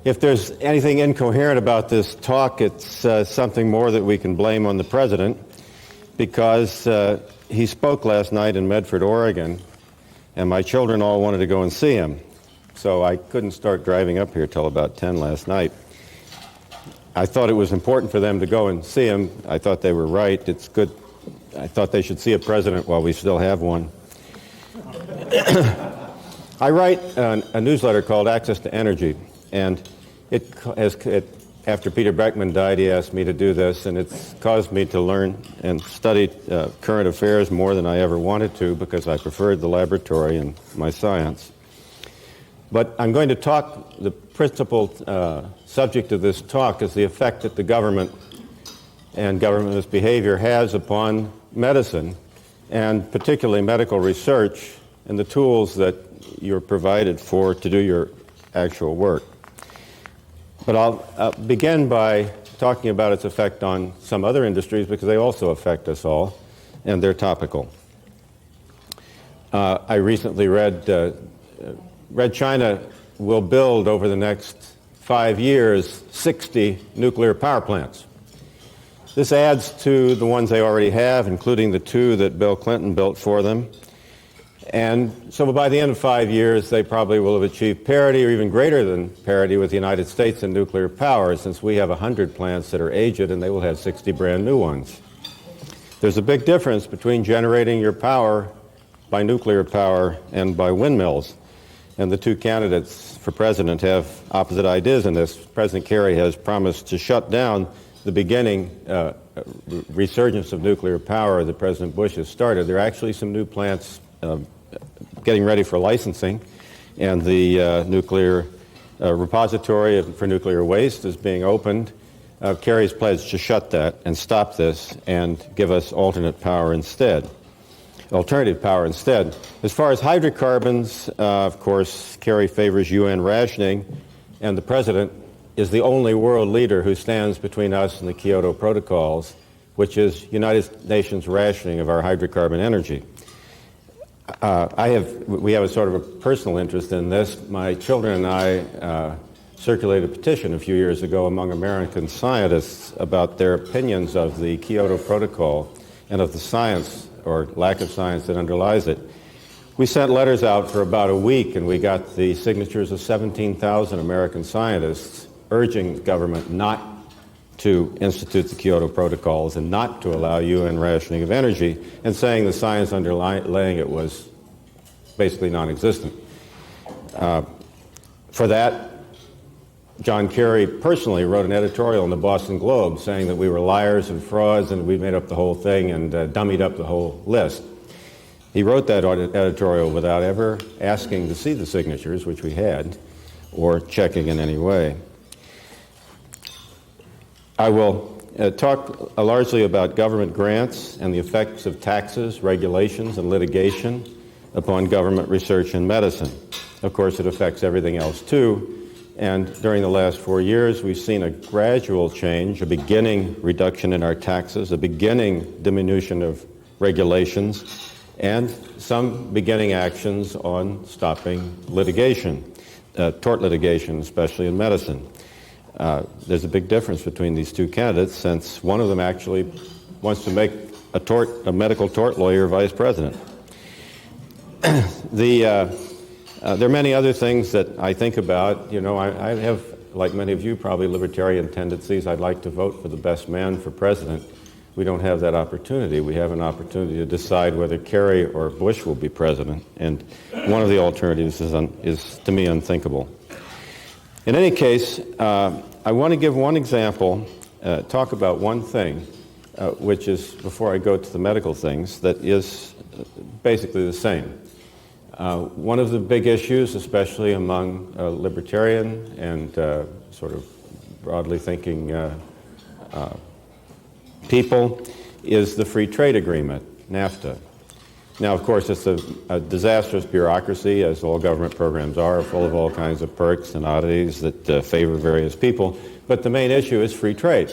If there's anything incoherent about this talk, it's something more that we can blame on the president, because he spoke last night in Medford, Oregon, and my children all wanted to go and see him. So I couldn't start driving up here till about 10 last night. I thought it was important for them to go and see him. I thought they were right. It's good. I thought they should see a president while we still have one. I write a newsletter called Access to Energy, and after Peter Beckman died, he asked me to do this, and it's caused me to learn and study current affairs more than I ever wanted to, because I preferred the laboratory and my science. But I'm going to talk, the principal subject of this talk is the effect that the government and government misbehavior has upon medicine, and particularly medical research, and the tools that you're provided for to do your actual work. But I'll begin by talking about its effect on some other industries, because they also affect us all, and they're topical. I recently read China will build over the next 5 years 60 nuclear power plants. This adds to the ones they already have, including the 2 that Bill Clinton built for them. And so by the end of 5 years, they probably will have achieved parity or even greater than parity with the United States in nuclear power, since we have 100 plants that are aged and they will have 60 brand new ones. There's a big difference between generating your power by nuclear power and by windmills. And the 2 candidates for president have opposite ideas in this. President Kerry has promised to shut down the beginning resurgence of nuclear power that President Bush has started. There are actually some new plants getting ready for licensing, and the nuclear repository for nuclear waste is being opened. Kerry's pledged to shut that and stop this and give us alternative power instead. As far as hydrocarbons, of course, Kerry favors UN rationing, and the president is the only world leader who stands between us and the Kyoto protocols, which is United Nations rationing of our hydrocarbon energy. We have a sort of a personal interest in this. My children and I circulated a petition a few years ago among American scientists about their opinions of the Kyoto Protocol and of the science or lack of science that underlies it. We sent letters out for about a week, and we got the signatures of 17,000 American scientists urging the government not to institute the Kyoto Protocols and not to allow UN rationing of energy, and saying the science underlying it was basically non-existent. For that, John Kerry personally wrote an editorial in the Boston Globe saying that we were liars and frauds and we made up the whole thing and dummied up the whole list. He wrote that editorial without ever asking to see the signatures, which we had, or checking in any way. I will talk largely about government grants and the effects of taxes, regulations, and litigation upon government research in medicine. Of course, it affects everything else too. And during the last 4 years, we've seen a gradual change, a beginning reduction in our taxes, a beginning diminution of regulations, and some beginning actions on stopping litigation, tort litigation, especially in medicine. There's a big difference between these 2 candidates, since one of them actually wants to make a medical tort lawyer vice president. There are many other things that I think about. You know, I have, like many of you, probably libertarian tendencies. I'd like to vote for the best man for president. We don't have that opportunity. We have an opportunity to decide whether Kerry or Bush will be president, and one of the alternatives is to me, unthinkable. In any case, I want to give one example, talk about one thing, which is, before I go to the medical things, that is basically the same. One of the big issues, especially among libertarian and sort of broadly thinking people, is the free trade agreement, NAFTA. Now, of course, it's a disastrous bureaucracy, as all government programs are, full of all kinds of perks and oddities that favor various people. But the main issue is free trade,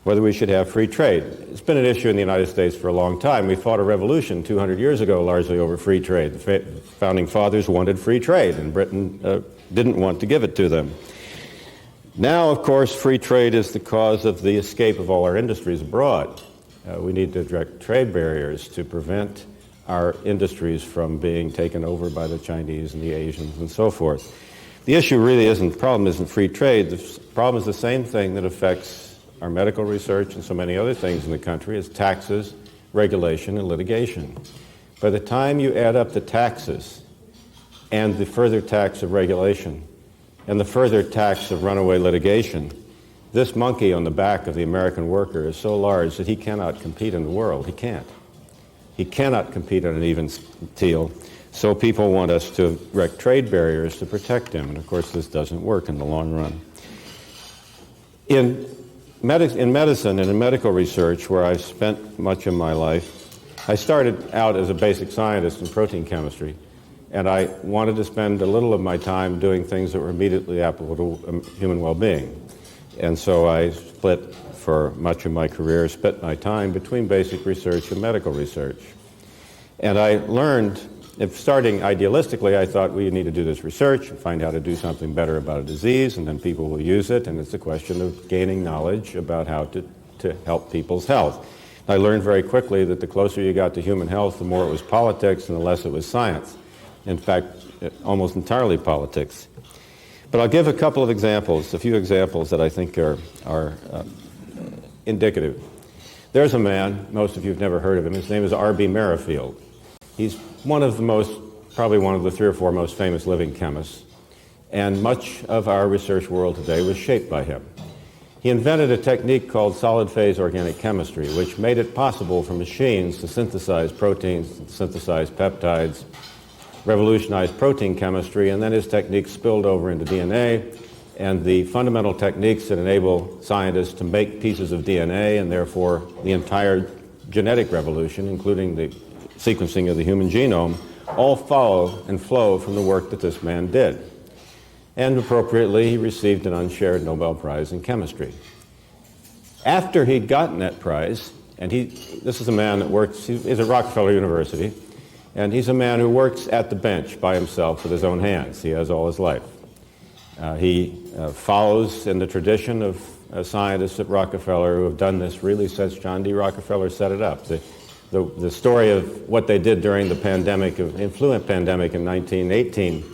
whether we should have free trade. It's been an issue in the United States for a long time. We fought a revolution 200 years ago largely over free trade. The founding fathers wanted free trade, and Britain didn't want to give it to them. Now, of course, free trade is the cause of the escape of all our industries abroad. We need to direct trade barriers to prevent our industries from being taken over by the Chinese and the Asians and so forth. The issue really the problem isn't free trade. The problem is the same thing that affects our medical research and so many other things in the country, is taxes, regulation, and litigation. By the time you add up the taxes and the further tax of regulation and the further tax of runaway litigation, this monkey on the back of the American worker is so large that he cannot compete in the world. He can't. He cannot compete on an even keel. So people want us to erect trade barriers to protect him. And of course, this doesn't work in the long run. In medicine and in medical research, where I've spent much of my life, I started out as a basic scientist in protein chemistry, and I wanted to spend a little of my time doing things that were immediately applicable to human well-being. And so I for much of my career, split my time between basic research and medical research. And I learned, if starting idealistically, I thought, well, you need to do this research and find how to do something better about a disease, and then people will use it, and it's a question of gaining knowledge about how to help people's health. I learned very quickly that the closer you got to human health, the more it was politics and the less it was science. In fact, almost entirely politics. But I'll give a couple of examples, a few examples that I think are indicative. There's a man, most of you have never heard of him, his name is R.B. Merrifield. He's probably one of the 3 or 4 most famous living chemists, and much of our research world today was shaped by him. He invented a technique called solid-phase organic chemistry, which made it possible for machines to synthesize proteins, synthesize peptides, revolutionized protein chemistry, and then his techniques spilled over into DNA, and the fundamental techniques that enable scientists to make pieces of DNA, and therefore the entire genetic revolution, including the sequencing of the human genome, all follow and flow from the work that this man did. And appropriately, he received an unshared Nobel Prize in chemistry. After he'd gotten that prize, and this is a man that works, he's at Rockefeller University, and he's a man who works at the bench by himself with his own hands. He has all his life. He follows in the tradition of scientists at Rockefeller who have done this really since John D. Rockefeller set it up. The story of what they did during the influenza pandemic in 1918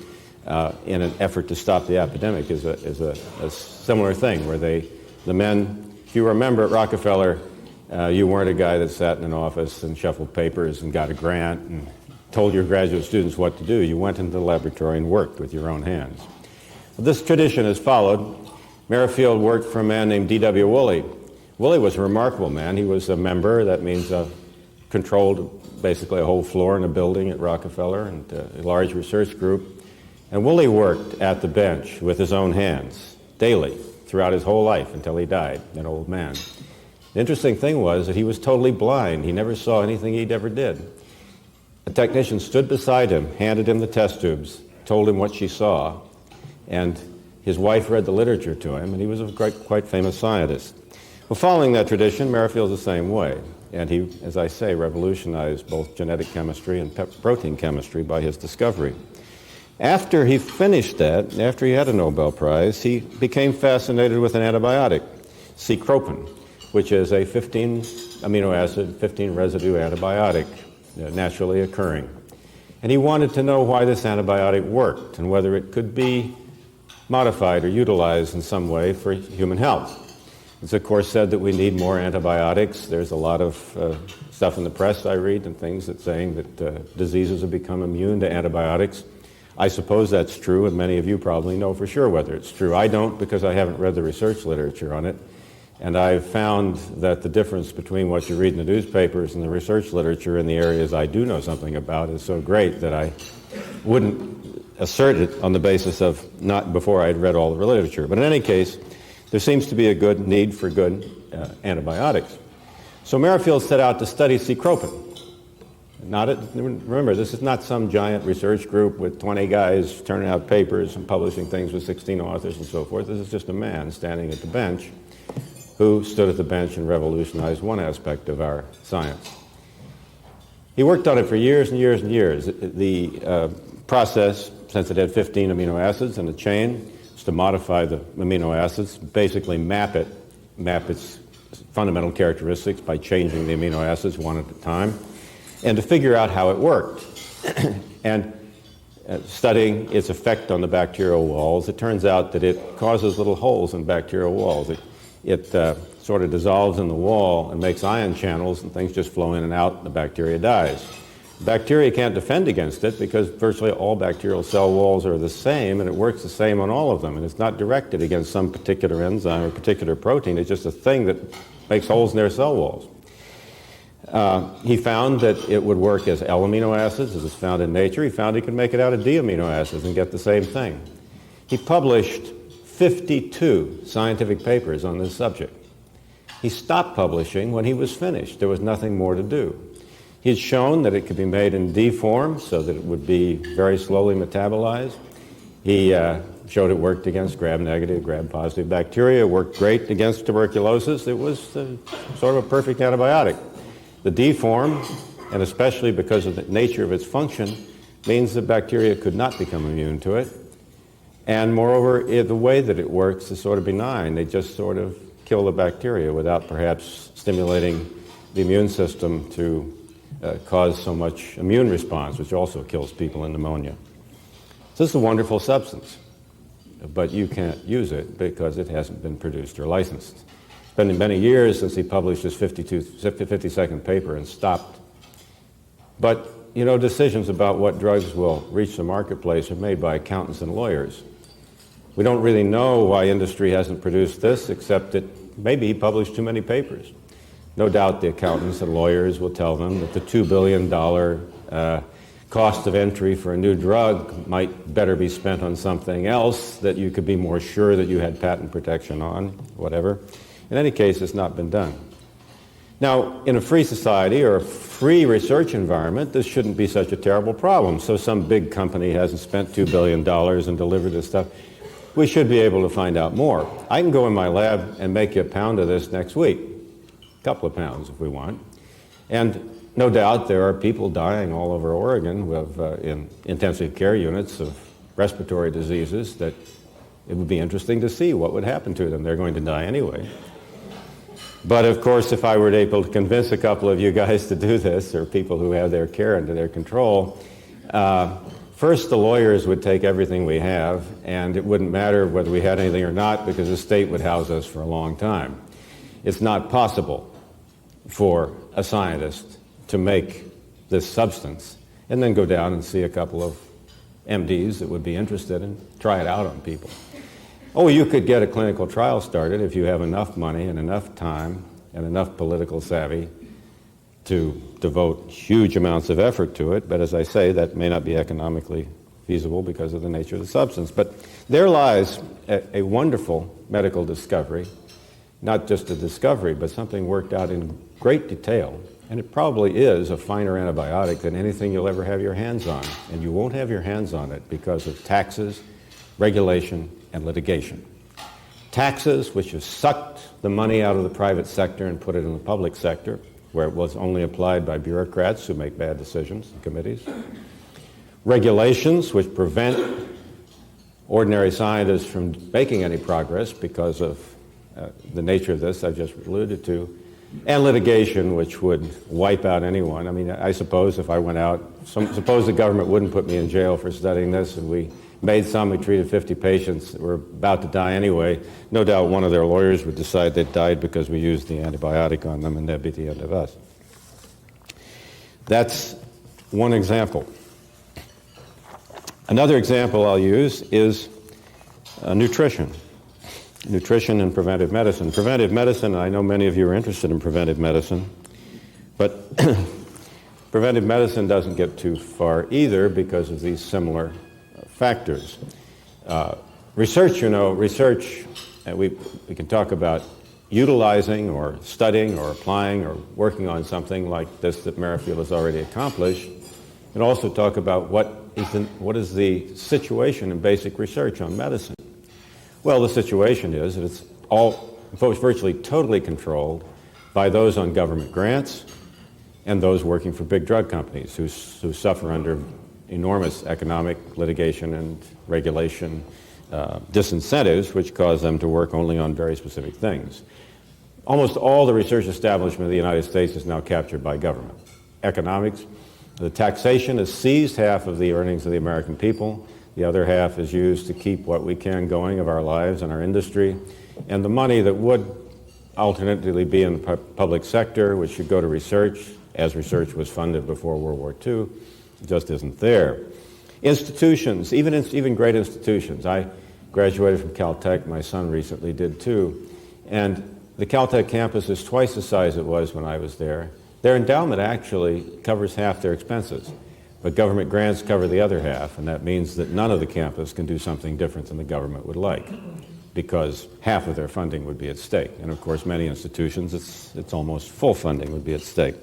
in an effort to stop the epidemic is a similar thing, where the men, if you remember at Rockefeller, you weren't a guy that sat in an office and shuffled papers and got a grant and told your graduate students what to do. You went into the laboratory and worked with your own hands. This tradition is followed. Merrifield worked for a man named D.W. Woolley. Woolley was a remarkable man. He was a member, that means controlled basically a whole floor in a building at Rockefeller and a large research group. And Woolley worked at the bench with his own hands daily throughout his whole life until he died, an old man. The interesting thing was that he was totally blind. He never saw anything he ever did. A technician stood beside him, handed him the test tubes, told him what she saw, and his wife read the literature to him, and he was a quite famous scientist. Well, following that tradition, Merrifield's the same way, and he, as I say, revolutionized both genetic chemistry and protein chemistry by his discovery. After he finished that, after he had a Nobel Prize, he became fascinated with an antibiotic, cecropin, which is a 15 amino acid, 15 residue antibiotic, naturally occurring. And he wanted to know why this antibiotic worked and whether it could be modified or utilized in some way for human health. It's of course said that we need more antibiotics. There's a lot of stuff in the press I read and things that saying that diseases have become immune to antibiotics. I suppose that's true, and many of you probably know for sure whether it's true. I don't, because I haven't read the research literature on it. And I've found that the difference between what you read in the newspapers and the research literature in the areas I do know something about is so great that I wouldn't assert it on the basis of not before I'd read all the literature. But in any case, there seems to be a good need for good antibiotics. So Merrifield set out to study cecropin. Remember, this is not some giant research group with 20 guys turning out papers and publishing things with 16 authors and so forth. This is just a man standing at the bench who stood at the bench and revolutionized one aspect of our science. He worked on it for years and years and years. The process, since it had 15 amino acids in a chain, is to modify the amino acids, basically map its fundamental characteristics by changing the amino acids one at a time, and to figure out how it worked. And studying its effect on the bacterial walls, it turns out that it causes little holes in bacterial walls. It sort of dissolves in the wall and makes ion channels, and things just flow in and out, and the bacteria dies. Bacteria can't defend against it because virtually all bacterial cell walls are the same, and it works the same on all of them. And it's not directed against some particular enzyme or particular protein. It's just a thing that makes holes in their cell walls. He found that it would work as L amino acids, as is found in nature. He found he could make it out of D amino acids and get the same thing. He published 52 scientific papers on this subject. He stopped publishing when he was finished. There was nothing more to do. He'd shown that it could be made in D form so that it would be very slowly metabolized. He showed it worked against gram-negative, gram-positive bacteria. It worked great against tuberculosis. It was sort of a perfect antibiotic. The D form, and especially because of the nature of its function, means that bacteria could not become immune to it. And moreover, the way that it works is sort of benign. They just sort of kill the bacteria without perhaps stimulating the immune system to cause so much immune response, which also kills people in pneumonia. So this is a wonderful substance, but you can't use it because it hasn't been produced or licensed. It's been many years since he published his 52nd paper and stopped. But, you know, decisions about what drugs will reach the marketplace are made by accountants and lawyers. We don't really know why industry hasn't produced this, except that maybe he published too many papers. No doubt the accountants and lawyers will tell them that the $2 billion cost of entry for a new drug might better be spent on something else that you could be more sure that you had patent protection on, whatever. In any case, it's not been done. Now, in a free society or a free research environment, this shouldn't be such a terrible problem. So some big company hasn't spent $2 billion and delivered this stuff. We should be able to find out more. I can go in my lab and make you a pound of this next week. A couple of pounds if we want. And no doubt there are people dying all over Oregon with, in intensive care units of respiratory diseases that it would be interesting to see what would happen to them. They're going to die anyway. But of course, if I were able to convince a couple of you guys to do this, or people who have their care under their control, first the lawyers would take everything we have, and it wouldn't matter whether we had anything or not because the state would house us for a long time. It's not possible for a scientist to make this substance and then go down and see a couple of MDs that would be interested and try it out on people. Oh, you could get a clinical trial started if you have enough money and enough time and enough political savvy to devote huge amounts of effort to it, but as I say, that may not be economically feasible because of the nature of the substance. But there lies a wonderful medical discovery, not just a discovery, but something worked out in great detail. And it probably is a finer antibiotic than anything you'll ever have your hands on. And you won't have your hands on it because of taxes, regulation, and litigation. Taxes, which have sucked the money out of the private sector and put it in the public sector, where it was only applied by bureaucrats who make bad decisions in committees. Regulations, which prevent ordinary scientists from making any progress because of the nature of this I've just alluded to, and litigation, which would wipe out anyone. I mean, I suppose if I went out, suppose the government wouldn't put me in jail for studying this, and we made we treated 50 patients that were about to die anyway, no doubt one of their lawyers would decide they died because we used the antibiotic on them, and that'd be the end of us. That's one example. Another example I'll use is nutrition. Nutrition and preventive medicine. Preventive medicine, I know many of you are interested in preventive medicine, but preventive medicine doesn't get too far either because of these similar factors. Research, we can talk about utilizing or studying or applying or working on something like this that Merrifield has already accomplished, and also talk about what is the situation in basic research on medicine. Well, the situation is that it's virtually totally controlled by those on government grants and those working for big drug companies who suffer under enormous economic litigation and regulation disincentives which cause them to work only on very specific things. Almost all the research establishment of the United States is now captured by government. Economics, the taxation has seized half of the earnings of the American people. The other half is used to keep what we can going of our lives and our industry. And the money that would alternatively be in the public sector, which should go to research, as research was funded before World War II, just isn't there. Institutions, even great institutions. I graduated from Caltech. My son recently did too. And the Caltech campus is twice the size it was when I was there. Their endowment actually covers half their expenses, but government grants cover the other half, and that means that none of the campus can do something different than the government would like, because half of their funding would be at stake. And of course, many institutions, it's almost full funding would be at stake.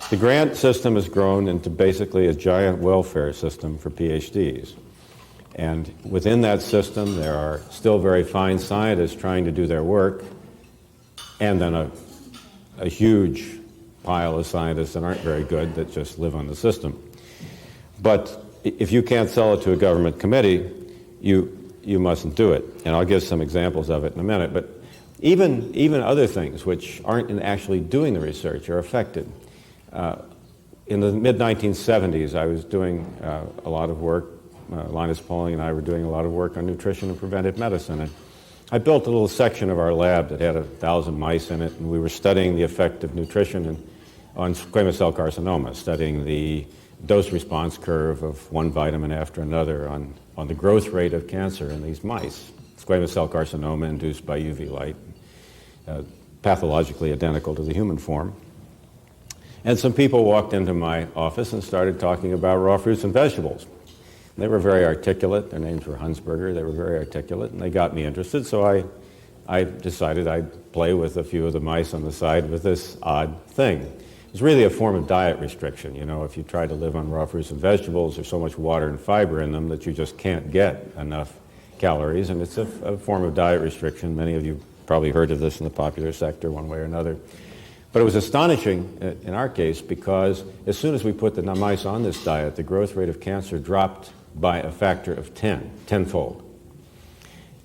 The grant system has grown into basically a giant welfare system for PhDs. And within that system, there are still very fine scientists trying to do their work, and then a huge pile of scientists that aren't very good that just live on the system. But if you can't sell it to a government committee, you mustn't do it. And I'll give some examples of it in a minute. But even other things which aren't in actually doing the research are affected. In the mid-1970s, I was doing a lot of work. Linus Pauling and I were doing a lot of work on nutrition and preventive medicine. And I built a little section of our lab that had 1,000 mice in it, and we were studying the effect of nutrition on squamous cell carcinoma, studying the dose-response curve of one vitamin after another on the growth rate of cancer in these mice. Squamous cell carcinoma induced by UV light, pathologically identical to the human form. And some people walked into my office and started talking about raw fruits and vegetables. They were very articulate. Their names were Hunsberger. They were very articulate, and they got me interested. So I decided I'd play with a few of the mice on the side with this odd thing. It's really a form of diet restriction. You know, if you try to live on raw fruits and vegetables, there's so much water and fiber in them that you just can't get enough calories, and it's a form of diet restriction. Many of you probably heard of this in the popular sector one way or another. But it was astonishing in our case because as soon as we put the mice on this diet, the growth rate of cancer dropped by a factor of 10-fold.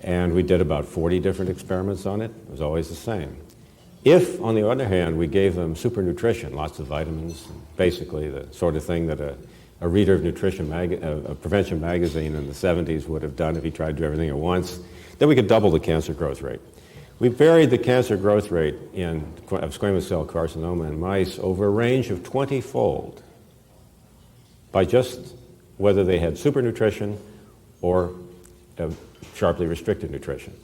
And we did about 40 different experiments on it. It was always the same. If, on the other hand, we gave them supernutrition, lots of vitamins, basically the sort of thing that a reader of nutrition a prevention magazine in the 70s would have done if he tried to do everything at once, then we could double the cancer growth rate. We varied the cancer growth rate of squamous cell carcinoma in mice over a range of 20-fold by just whether they had supernutrition or sharply restricted nutrition.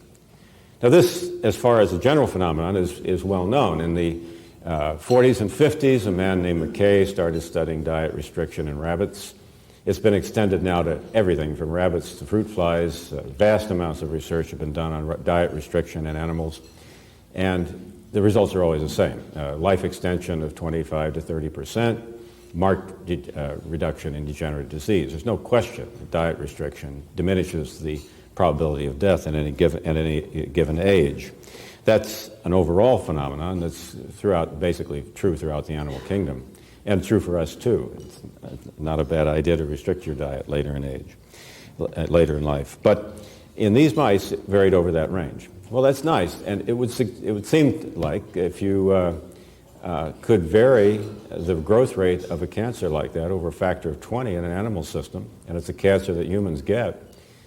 Now this, as far as a general phenomenon, is well known. In the 40s and 50s, a man named McKay started studying diet restriction in rabbits. It's been extended now to everything from rabbits to fruit flies. Vast amounts of research have been done on diet restriction in animals. And the results are always the same. Life extension of 25 to 30%, marked reduction in degenerative disease. There's no question that diet restriction diminishes the probability of death at any given age. That's an overall phenomenon that's basically true throughout the animal kingdom, and true for us too. It's not a bad idea to restrict your diet later in life. But in these mice, it varied over that range. Well, that's nice, and it would seem like if you could vary the growth rate of a cancer like that over a factor of 20 in an animal system, and it's a cancer that humans get,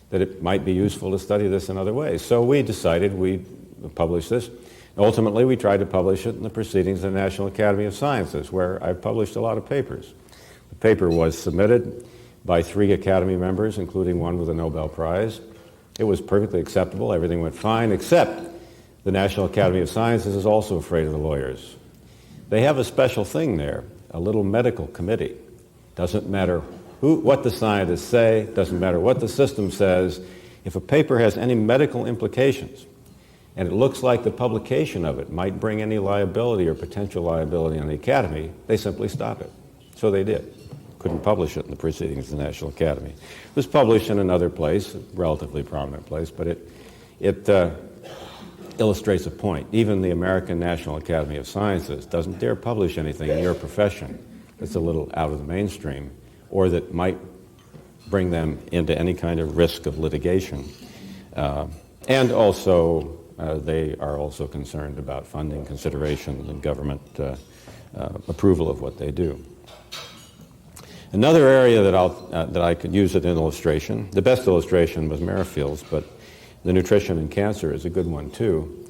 that it might be useful to study this in other ways. So we decided we'd publish this. Ultimately, we tried to publish it in the Proceedings of the National Academy of Sciences, where I've published a lot of papers. The paper was submitted by 3 Academy members, including one with a Nobel Prize. It was perfectly acceptable. Everything went fine, except the National Academy of Sciences is also afraid of the lawyers. They have a special thing there, a little medical committee. Doesn't matter what the scientists say, doesn't matter what the system says. If a paper has any medical implications, and it looks like the publication of it might bring any liability or potential liability on the Academy, they simply stop it. So they did. Couldn't publish it in the Proceedings of the National Academy. It was published in another place, a relatively prominent place, but it illustrates a point. Even the American National Academy of Sciences doesn't dare publish anything in your profession that's a little out of the mainstream or that might bring them into any kind of risk of litigation. And also, they are also concerned about funding considerations and government approval of what they do. Another area that I could use as an illustration, the best illustration was Merrifield's, but the nutrition in cancer is a good one too.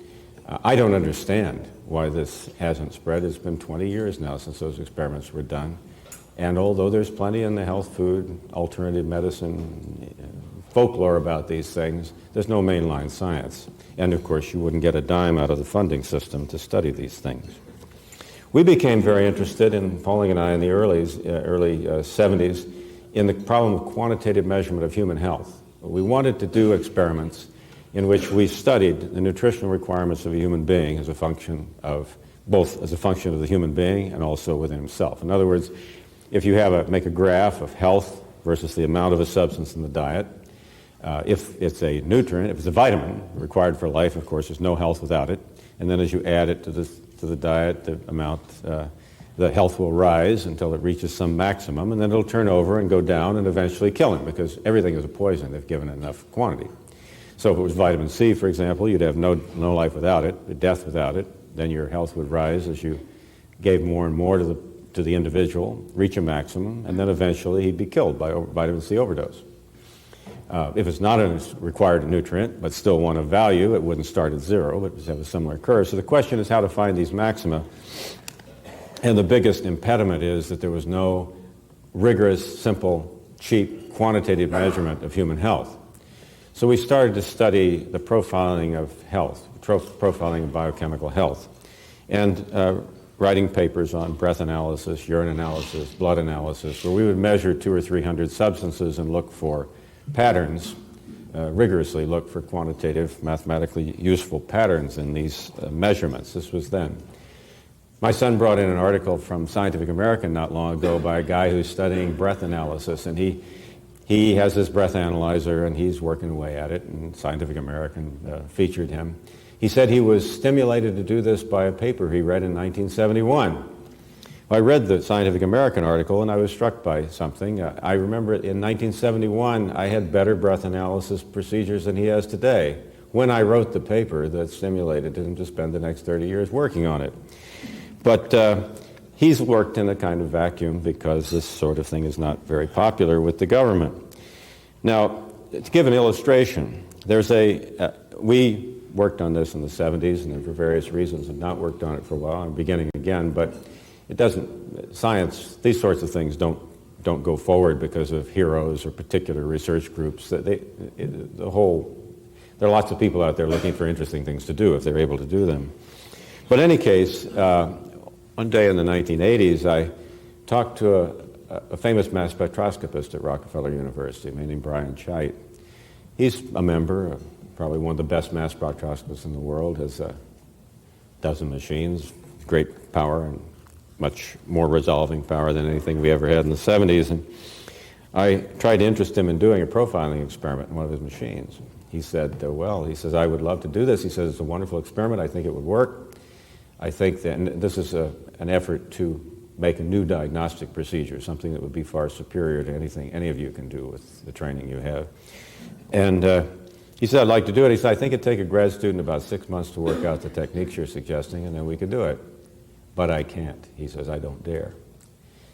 I don't understand why this hasn't spread. It's been 20 years now since those experiments were done. And although there's plenty in the health food, alternative medicine, folklore about these things, there's no mainline science. And of course, you wouldn't get a dime out of the funding system to study these things. We became very interested, Pauling and I, in the early 70s, in the problem of quantitative measurement of human health. We wanted to do experiments in which we studied the nutritional requirements of a human being as a function of both as a function of the human being and also within himself. In other words, if you make a graph of health versus the amount of a substance in the diet, if it's a nutrient, if it's a vitamin required for life, of course, there's no health without it. And then as you add it to the diet, the amount, the health will rise until it reaches some maximum, and then it'll turn over and go down and eventually kill him, because everything is a poison if given enough quantity. So if it was vitamin C, for example, you'd have no life without it, death without it. Then your health would rise as you gave more and more to the individual, reach a maximum, and then eventually he'd be killed by vitamin C overdose. If it's not a required nutrient, but still one of value, it wouldn't start at zero, but it would have a similar curve. So the question is how to find these maxima. And the biggest impediment is that there was no rigorous, simple, cheap, quantitative measurement of human health. So we started to study the profiling of health, profiling of biochemical health, and writing papers on breath analysis, urine analysis, blood analysis, where we would measure 200 or 300 substances and look for patterns, rigorously look for quantitative, mathematically useful patterns in these measurements. This was then. My son brought in an article from Scientific American not long ago by a guy who's studying breath analysis, and he has his breath analyzer and he's working away at it, and Scientific American featured him. He said he was stimulated to do this by a paper he read in 1971. I read the Scientific American article and I was struck by something. I remember in 1971 I had better breath analysis procedures than he has today when I wrote the paper that stimulated him to spend the next 30 years working on it. But he's worked in a kind of vacuum because this sort of thing is not very popular with the government. Now, to give an illustration, we worked on this in the 70s and then for various reasons have not worked on it for a while. I'm beginning again, but science, these sorts of things don't go forward because of heroes or particular research groups. There are lots of people out there looking for interesting things to do if they're able to do them. But in any case, one day in the 1980s, I talked to a famous mass spectroscopist at Rockefeller University named Brian Chait. He's a member, probably one of the best mass spectroscopists in the world, has a dozen machines, great power and much more resolving power than anything we ever had in the 70s. And I tried to interest him in doing a profiling experiment in one of his machines. He said, he says, I would love to do this. He says, it's a wonderful experiment. I think it would work. I think that, and this is an effort to make a new diagnostic procedure, something that would be far superior to anything any of you can do with the training you have. And he said, I'd like to do it. He said, I think it'd take a grad student about 6 months to work out the techniques you're suggesting, and then we could do it. But I can't. He says, I don't dare.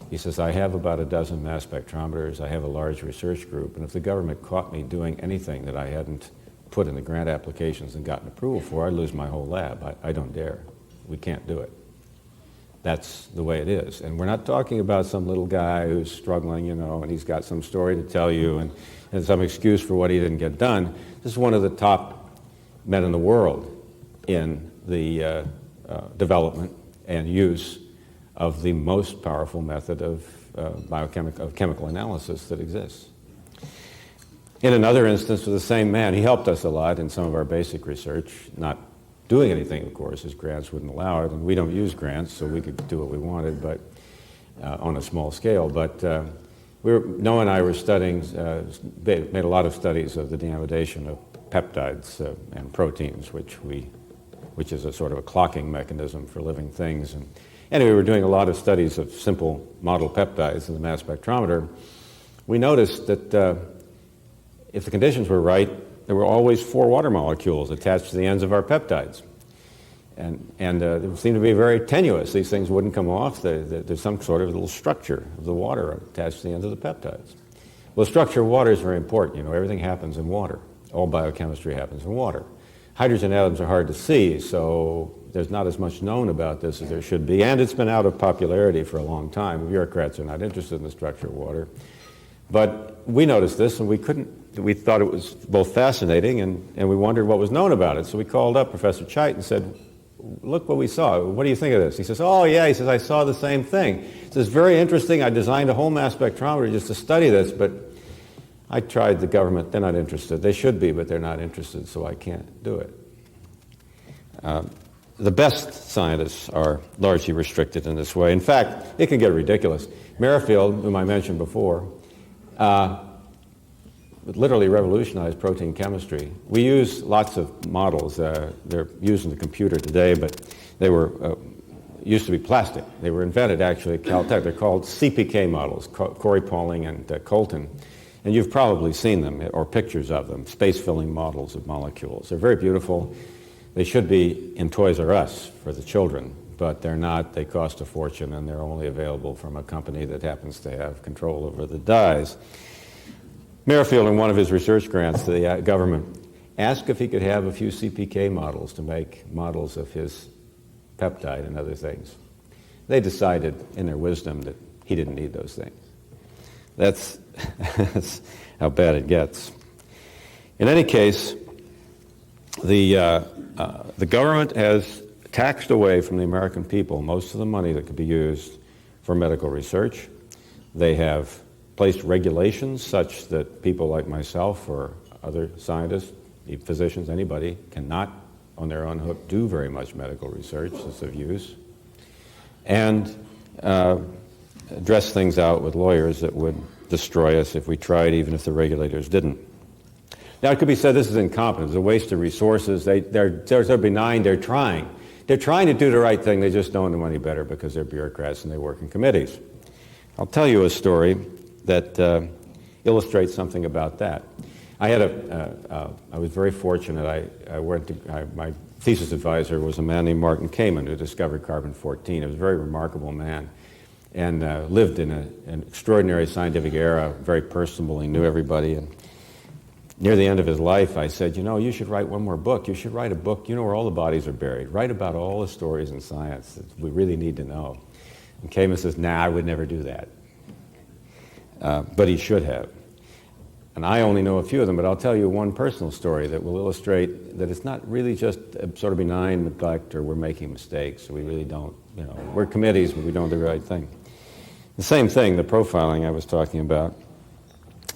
He says, I have about a dozen mass spectrometers. I have a large research group. And if the government caught me doing anything that I hadn't put in the grant applications and gotten approval for, I'd lose my whole lab. I don't dare. We can't do it. That's the way it is. And we're not talking about some little guy who's struggling, and he's got some story to tell you and some excuse for what he didn't get done. This is one of the top men in the world in the development and use of the most powerful method of chemical analysis that exists. In another instance with the same man, he helped us a lot in some of our basic research, not doing anything, of course, his grants wouldn't allow it, and we don't use grants, so we could do what we wanted, but on a small scale. But Noah and I were studying, made a lot of studies of the deamidation of peptides and proteins, which is a sort of a clocking mechanism for living things. And anyway, we were doing a lot of studies of simple model peptides in the mass spectrometer. We noticed that if the conditions were right, there were always 4 water molecules attached to the ends of our peptides. And they seemed to be very tenuous. These things wouldn't come off. There's some sort of little structure of the water attached to the ends of the peptides. Well, the structure of water is very important. You know, everything happens in water. All biochemistry happens in water. Hydrogen atoms are hard to see, so there's not as much known about this as there should be. And it's been out of popularity for a long time. Bureaucrats are not interested in the structure of water. But we noticed this, and we thought it was both fascinating, and we wondered what was known about it. So we called up Professor Chait and said, look what we saw. What do you think of this? He says, oh, yeah. He says, I saw the same thing. He says, very interesting. I designed a whole mass spectrometer just to study this, but I tried the government. They're not interested. They should be, but they're not interested, so I can't do it. The best scientists are largely restricted in this way. In fact, it can get ridiculous. Merrifield, whom I mentioned before, literally revolutionized protein chemistry. We use lots of models. They're used in the computer today, but they were used to be plastic. They were invented actually at Caltech. They're called CPK models, Corey Pauling and Colton. And you've probably seen them or pictures of them, space-filling models of molecules. They're very beautiful. They should be in Toys R Us for the children, but they're not. They cost a fortune, and they're only available from a company that happens to have control over the dyes. Merrifield, in one of his research grants to the government, asked if he could have a few CPK models to make models of his peptide and other things. They decided, in their wisdom, that he didn't need those things. That's how bad it gets. In any case, the government has taxed away from the American people most of the money that could be used for medical research. They have placed regulations such that people like myself or other scientists, physicians, anybody, cannot on their own hook do very much medical research that's of use, and dress things out with lawyers that would destroy us if we tried, even if the regulators didn't. Now, it could be said this is incompetence, a waste of resources. They're so benign, they're trying. They're trying to do the right thing, they just don't know any better because they're bureaucrats and they work in committees. I'll tell you a story that illustrates something about that. I was very fortunate. My thesis advisor was a man named Martin Kamen, who discovered carbon-14. He was a very remarkable man and lived in an extraordinary scientific era, very personable. He knew everybody. And near the end of his life, I said, you know, you should write one more book. You should write a book, you know, where all the bodies are buried. Write about all the stories in science that we really need to know. And Kamen says, nah, I would never do that. But he should have. And I only know a few of them, but I'll tell you one personal story that will illustrate that it's not really just a sort of benign neglect or we're making mistakes. We really don't, you know, we're committees, but we don't do the right thing. The same thing, the profiling I was talking about.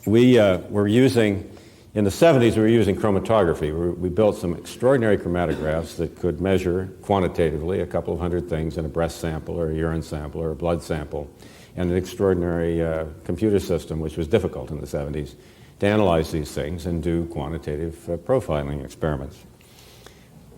We were using, in the 70s, we were using chromatography. We built some extraordinary chromatographs that could measure quantitatively a couple of hundred things in a breast sample or a urine sample or a blood sample, and an extraordinary computer system, which was difficult in the 70s, to analyze these things and do quantitative profiling experiments.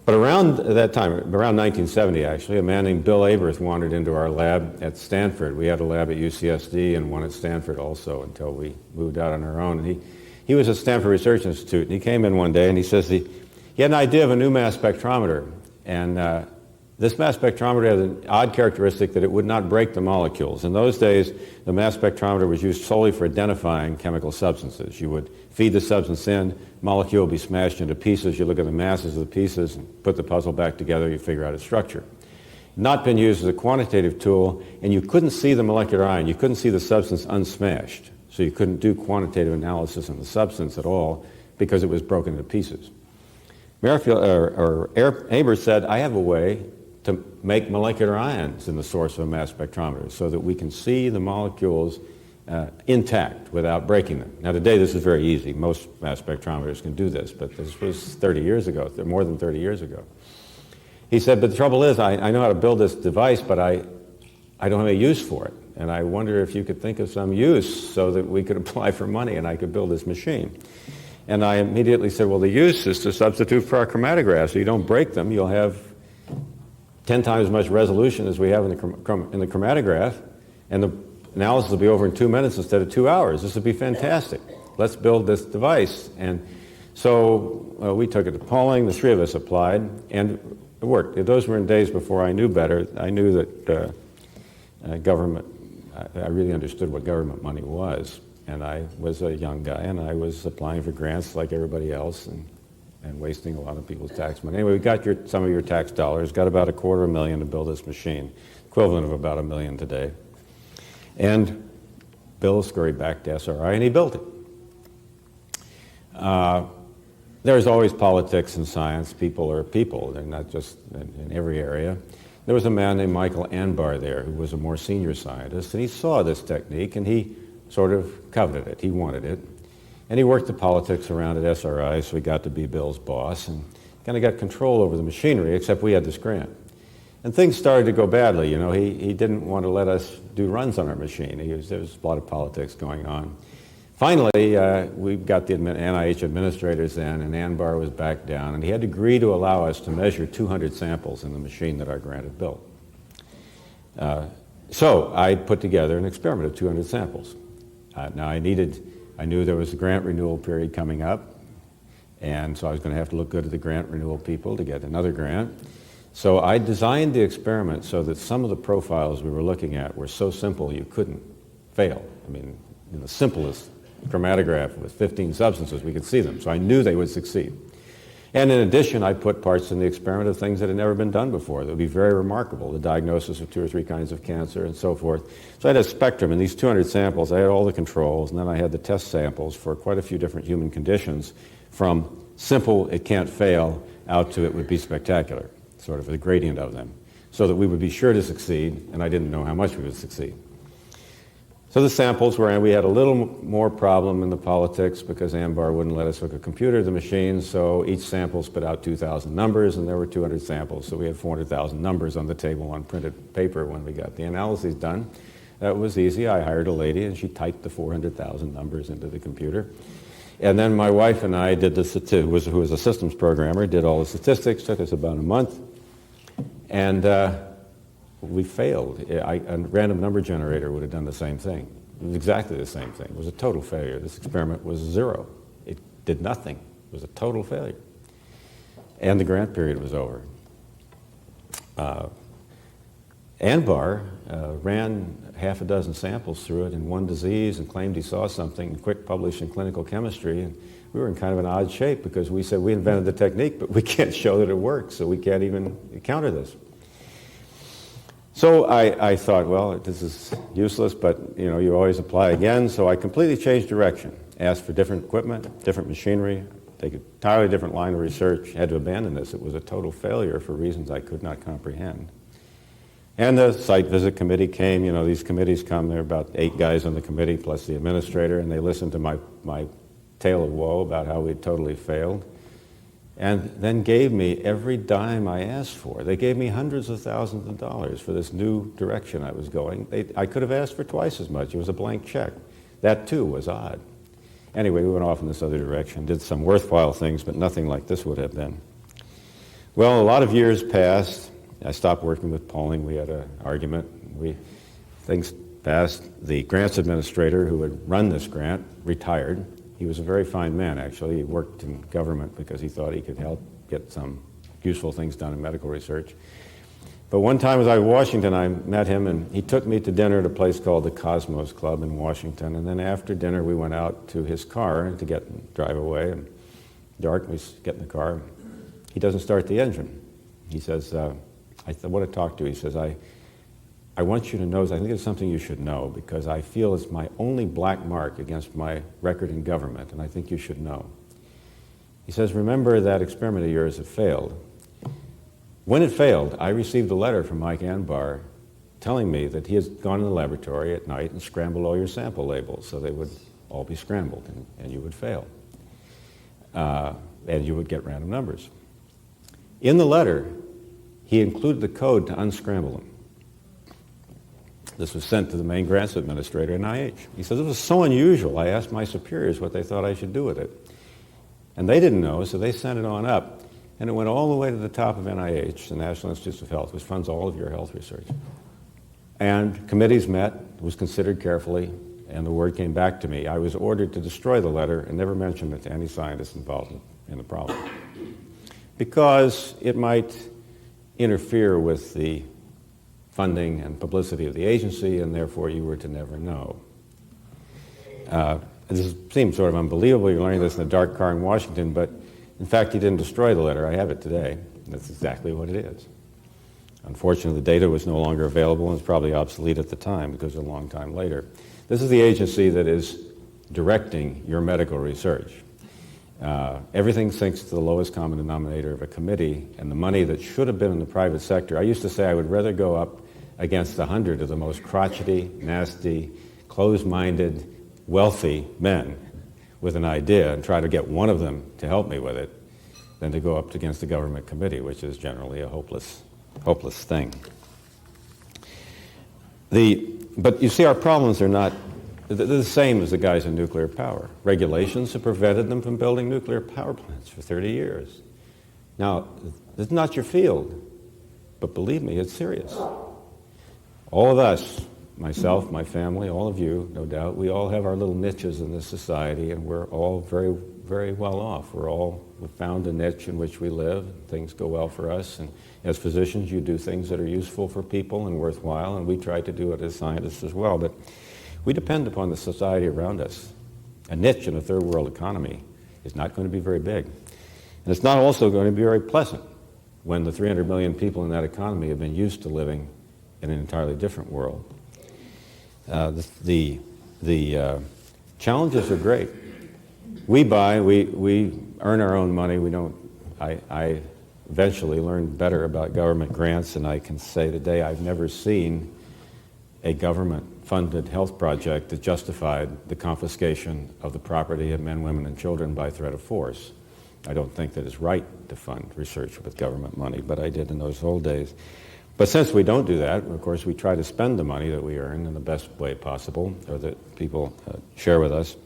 But around that time, around 1970 actually, a man named Bill Aberth wandered into our lab at Stanford. We had a lab at UCSD and one at Stanford also until we moved out on our own. And he was at Stanford Research Institute, and he came in one day and he says he had an idea of a new mass spectrometer. And this mass spectrometer has an odd characteristic that it would not break the molecules. In those days, the mass spectrometer was used solely for identifying chemical substances. You would feed the substance in, molecule would be smashed into pieces, you look at the masses of the pieces and put the puzzle back together, you figure out its structure. Not been used as a quantitative tool, and you couldn't see the molecular ion, you couldn't see the substance unsmashed, so you couldn't do quantitative analysis on the substance at all because it was broken into pieces. Aberth said, I have a way to make molecular ions in the source of a mass spectrometer so that we can see the molecules intact without breaking them. Now today this is very easy. Most mass spectrometers can do this, but this was 30 years ago, more than 30 years ago. He said, but the trouble is I know how to build this device, but I don't have any use for it. And I wonder if you could think of some use so that we could apply for money and I could build this machine. And I immediately said, well, the use is to substitute for our chromatographs. So you don't break them, you'll have 10 times as much resolution as we have in the chromatograph, and the analysis will be over in 2 minutes instead of 2 hours. This would be fantastic. Let's build this device. And So we took it to polling. The three of us applied, and it worked. Those were in days before I knew better. I knew that government, I really understood what government money was. And I was a young guy, and I was applying for grants like everybody else and wasting a lot of people's tax money. Anyway, we got some of your tax dollars, got about $250,000 to build this machine, equivalent of about $1 million today. And Bill scurried back to SRI, and he built it. There's always politics in science. People are people. They're not just in every area. There was a man named Michael Anbar there who was a more senior scientist, and he saw this technique, and he sort of coveted it. He wanted it. And he worked the politics around at SRI, so he got to be Bill's boss and kind of got control over the machinery, except we had this grant. And things started to go badly. You know, he didn't want to let us do runs on our machine. There was a lot of politics going on. Finally, we got the NIH administrators in, and Anbar was back down, and he had to agree to allow us to measure 200 samples in the machine that our grant had built. So I put together an experiment of 200 samples. Now I knew there was a grant renewal period coming up, and so I was going to have to look good to the grant renewal people to get another grant. So I designed the experiment so that some of the profiles we were looking at were so simple you couldn't fail. I mean, in the simplest chromatograph with 15 substances, we could see them, so I knew they would succeed. And in addition, I put parts in the experiment of things that had never been done before that would be very remarkable, the diagnosis of 2 or 3 kinds of cancer and so forth. So I had a spectrum. In these 200 samples, I had all the controls, and then I had the test samples for quite a few different human conditions, from simple, it can't fail, out to it would be spectacular, sort of a gradient of them, so that we would be sure to succeed, and I didn't know how much we would succeed. So the samples were, and we had a little more problem in the politics because Anbar wouldn't let us hook a computer to the machine, so each sample spit out 2,000 numbers, and there were 200 samples, so we had 400,000 numbers on the table on printed paper when we got the analyses done. That was easy. I hired a lady, and she typed the 400,000 numbers into the computer. And then my wife and I did who was a systems programmer, did all the statistics, took us about a month, and we failed. A random number generator would have done the same thing. It was exactly the same thing. It was a total failure. This experiment was 0. It did nothing. It was a total failure. And the grant period was over. Anbar ran half a dozen samples through it in one disease and claimed he saw something and quick published in Clinical Chemistry. And we were in kind of an odd shape because we said we invented the technique, but we can't show that it works, so we can't even counter this. So I thought, well, this is useless, but you always apply again. So I completely changed direction, asked for different equipment, different machinery, take an entirely different line of research, had to abandon this. It was a total failure for reasons I could not comprehend. And the site visit committee came. These committees come. There are about 8 guys on the committee plus the administrator, and they listened to my tale of woe about how we'd totally failed, and then gave me every dime I asked for. They gave me hundreds of thousands of dollars for this new direction I was going. I could have asked for twice as much. It was a blank check. That, too, was odd. Anyway, we went off in this other direction, did some worthwhile things, but nothing like this would have been. Well, a lot of years passed. I stopped working with polling. We had an argument. Things passed. The grants administrator who had run this grant retired. He was a very fine man, actually. He worked in government because he thought he could help get some useful things done in medical research. But one time as I was in Washington, I met him, and he took me to dinner at a place called the Cosmos Club in Washington. And then after dinner, we went out to his car to drive away. And dark, we get in the car. He doesn't start the engine. He says, I want to talk to you. He says, I want you to know, I think it's something you should know, because I feel it's my only black mark against my record in government, and I think you should know. He says, remember that experiment of yours that failed. When it failed, I received a letter from Mike Anbar telling me that he has gone in the laboratory at night and scrambled all your sample labels so they would all be scrambled, and you would fail. And you would get random numbers. In the letter, he included the code to unscramble them. This was sent to the main grants administrator at NIH. He says, it was so unusual, I asked my superiors what they thought I should do with it. And they didn't know, so they sent it on up. And it went all the way to the top of NIH, the National Institutes of Health, which funds all of your health research. And committees met, it was considered carefully, and the word came back to me. I was ordered to destroy the letter and never mention it to any scientist involved in the problem, because it might interfere with the funding and publicity of the agency, and therefore you were to never know. This seems sort of unbelievable. You're learning this in a dark car in Washington, but in fact, he didn't destroy the letter. I have it today. That's exactly what it is. Unfortunately, the data was no longer available and was probably obsolete at the time because a long time later. This is the agency that is directing your medical research. Everything sinks to the lowest common denominator of a committee, and the money that should have been in the private sector. I used to say I would rather go up against 100 of the most crotchety, nasty, closed-minded, wealthy men with an idea and try to get one of them to help me with it than to go up against the government committee, which is generally a hopeless thing. But you see, our problems are not the same as the guys in nuclear power. Regulations have prevented them from building nuclear power plants for 30 years. Now, it's not your field, but believe me, it's serious. All of us, myself, my family, all of you, no doubt, we all have our little niches in this society, and we're all very, very well off. We've found a niche in which we live. Things go well for us, and as physicians, you do things that are useful for people and worthwhile, and we try to do it as scientists as well. But we depend upon the society around us. A niche in a third world economy is not going to be very big. And it's not also going to be very pleasant when the 300 million people in that economy have been used to living in an entirely different world. The challenges are great. We earn our own money. We don't. I eventually learned better about government grants, and I can say today I've never seen a government-funded health project that justified the confiscation of the property of men, women, and children by threat of force. I don't think that it's right to fund research with government money, but I did in those old days. But since we don't do that, of course, we try to spend the money that we earn in the best way possible, or that people share with us,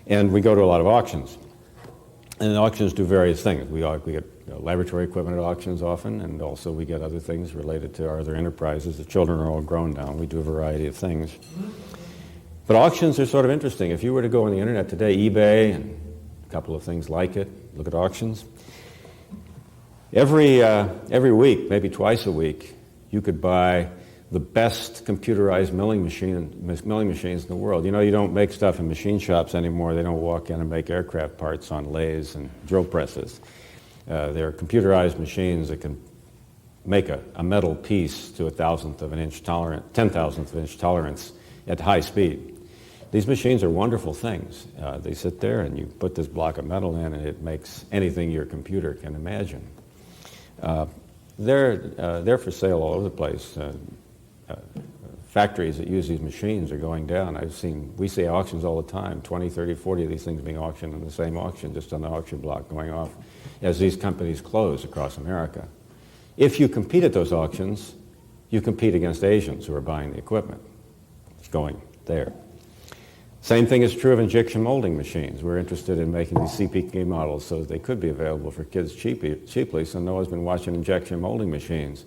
and we go to a lot of auctions. And the auctions do various things. We get laboratory equipment at auctions often, and also we get other things related to our other enterprises. The children are all grown now. We do a variety of things. But auctions are sort of interesting. If you were to go on the internet today, eBay and a couple of things like it, look at auctions. Every week, maybe twice a week, you could buy the best computerized milling machines in the world. You know, you don't make stuff in machine shops anymore. They don't walk in and make aircraft parts on lathes and drill presses. They're computerized machines that can make a metal piece to 10,000th of an inch tolerance at high speed. These machines are wonderful things. They sit there and you put this block of metal in and it makes anything your computer can imagine. They're for sale all over the place. Factories that use these machines are going down. We see auctions all the time, 20, 30, 40 of these things being auctioned in the same auction, just on the auction block going off as these companies close across America. If you compete at those auctions, you compete against Asians who are buying the equipment. It's going there. Same thing is true of injection molding machines. We're interested in making these CPK models so that they could be available for kids cheaply. So Noah's been watching injection molding machines.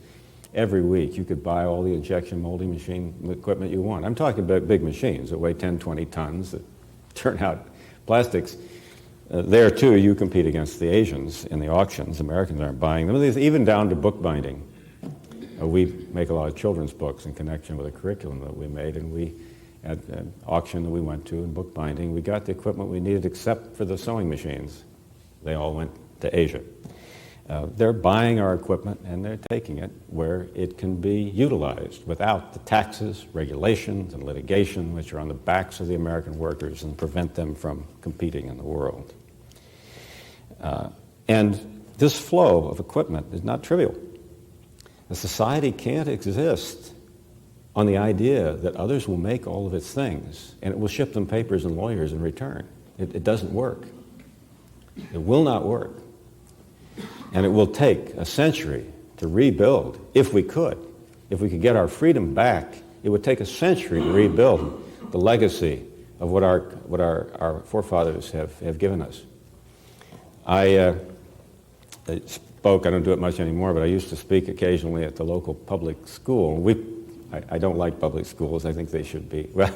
Every week you could buy all the injection molding machine equipment you want. I'm talking about big machines that weigh 10, 20 tons that turn out plastics. There too you compete against the Asians in the auctions. Americans aren't buying them. Even down to bookbinding. We make a lot of children's books in connection with a curriculum that we made, and we at an auction that we went to in bookbinding, we got the equipment we needed except for the sewing machines. They all went to Asia. They're buying our equipment and they're taking it where it can be utilized without the taxes, regulations, and litigation which are on the backs of the American workers and prevent them from competing in the world. And this flow of equipment is not trivial. A society can't exist on the idea that others will make all of its things and it will ship them papers and lawyers in return. It doesn't work. It will not work. And it will take a century to rebuild, if we could. If we could get our freedom back, it would take a century to rebuild the legacy of what our forefathers have given us. I spoke, I don't do it much anymore, but I used to speak occasionally at the local public school. I don't like public schools. I think they should be. Well,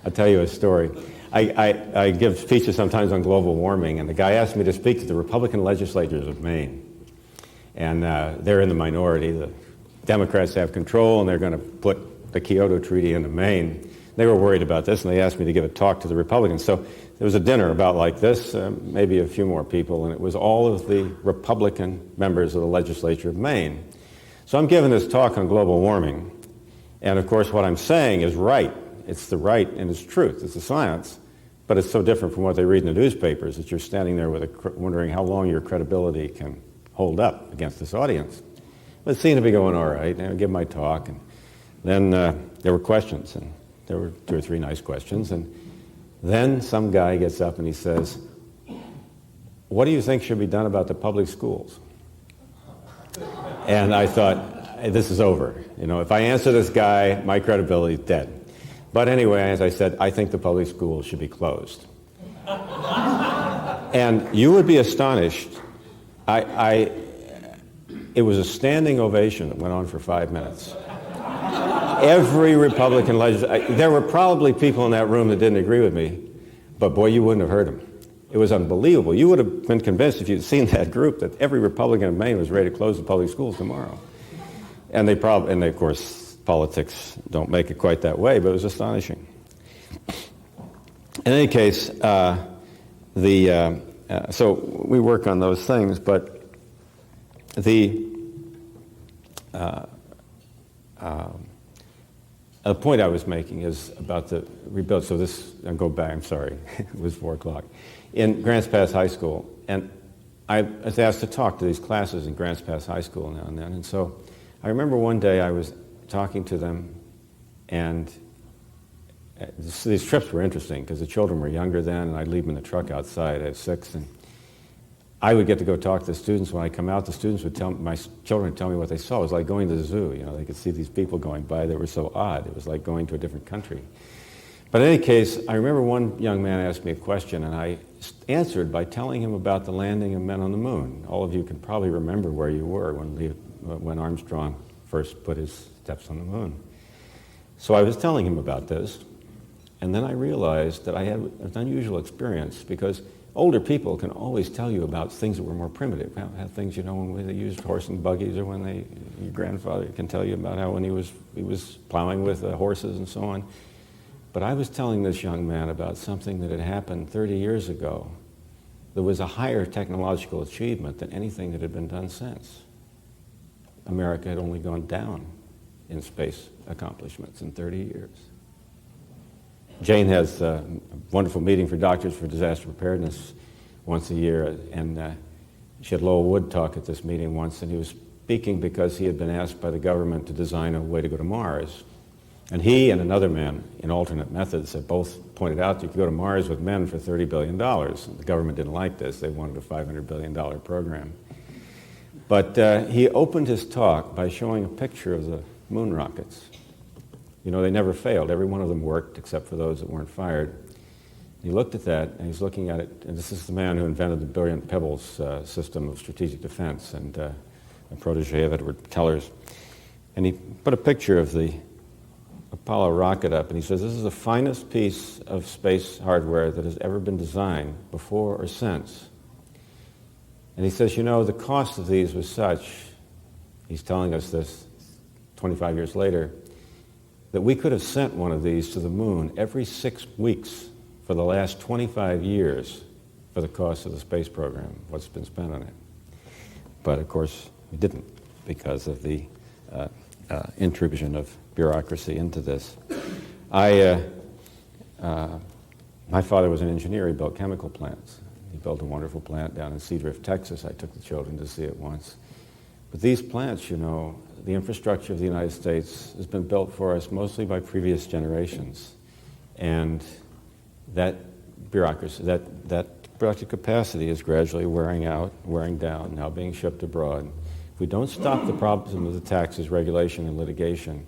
I'll tell you a story. I give speeches sometimes on global warming, and the guy asked me to speak to the Republican legislators of Maine. And they're in the minority. The Democrats have control, and they're going to put the Kyoto Treaty into Maine. They were worried about this, and they asked me to give a talk to the Republicans. So there was a dinner about like this, maybe a few more people, and it was all of the Republican members of the legislature of Maine. So I'm giving this talk on global warming, and of course what I'm saying is right. It's the right and it's truth. It's the science, but it's so different from what they read in the newspapers that you're standing there with wondering how long your credibility can hold up against this audience. But it seemed to be going all right, and I give my talk, and then there were questions, and there were 2 or 3 nice questions, and then some guy gets up and he says, "What do you think should be done about the public schools?" And I thought, hey, this is over. You know, if I answer this guy, my credibility is dead. But anyway, as I said, I think the public schools should be closed. And you would be astonished. It was a standing ovation that went on for 5 minutes. Every Republican legislator, there were probably people in that room that didn't agree with me, but boy, you wouldn't have heard them. It was unbelievable. You would have been convinced if you'd seen that group that every Republican in Maine was ready to close the public schools tomorrow. And of course, politics don't make it quite that way, but it was astonishing. In any case, so we work on those things, but the point I was making is about the rebuild. So I'll go back, I'm sorry, it was 4 o'clock. In Grants Pass High School, and I was asked to talk to these classes in Grants Pass High School now and then, and so I remember one day I was talking to them, and these trips were interesting because the children were younger then, and I'd leave them in the truck outside. I have 6, and I would get to go talk to the students. When I come out, the students would my children would tell me what they saw. It was like going to the zoo. You know, they could see these people going by that were so odd. It was like going to a different country. But in any case, I remember one young man asked me a question, and I answered by telling him about the landing of men on the moon. All of you can probably remember where you were when Armstrong first put his steps on the moon. So I was telling him about this, and then I realized that I had an unusual experience because older people can always tell you about things that were more primitive, how things, you know, when they used horse and buggies, or when your grandfather can tell you about how when he was plowing with horses and so on. But I was telling this young man about something that had happened 30 years ago. There was a higher technological achievement than anything that had been done since. America had only gone down in space accomplishments in 30 years. Jane has a wonderful meeting for doctors for disaster preparedness once a year, and she had Lowell Wood talk at this meeting once, and he was speaking because he had been asked by the government to design a way to go to Mars. And he and another man in alternate methods had both pointed out that you could go to Mars with men for $30 billion. The government didn't like this. They wanted a $500 billion program. But he opened his talk by showing a picture of the moon rockets. You know, they never failed. Every one of them worked except for those that weren't fired. He looked at that, and he's looking at it, and this is the man who invented the Brilliant Pebbles system of strategic defense, and a protege of Edward Teller's. And he put a picture of the Apollo rocket up, and he says, this is the finest piece of space hardware that has ever been designed before or since. And he says, you know, the cost of these was such, he's telling us this 25 years later, that we could have sent one of these to the moon every 6 weeks for the last 25 years for the cost of the space program, what's been spent on it. But of course, we didn't because of the intrusion of bureaucracy into this. My father was an engineer. He built chemical plants. He built a wonderful plant down in Seadrift, Texas. I took the children to see it once. But these plants, you know, the infrastructure of the United States has been built for us mostly by previous generations. And that bureaucracy, that productive capacity is gradually wearing out, wearing down, now being shipped abroad. If we don't stop the problem of the taxes, regulation, and litigation,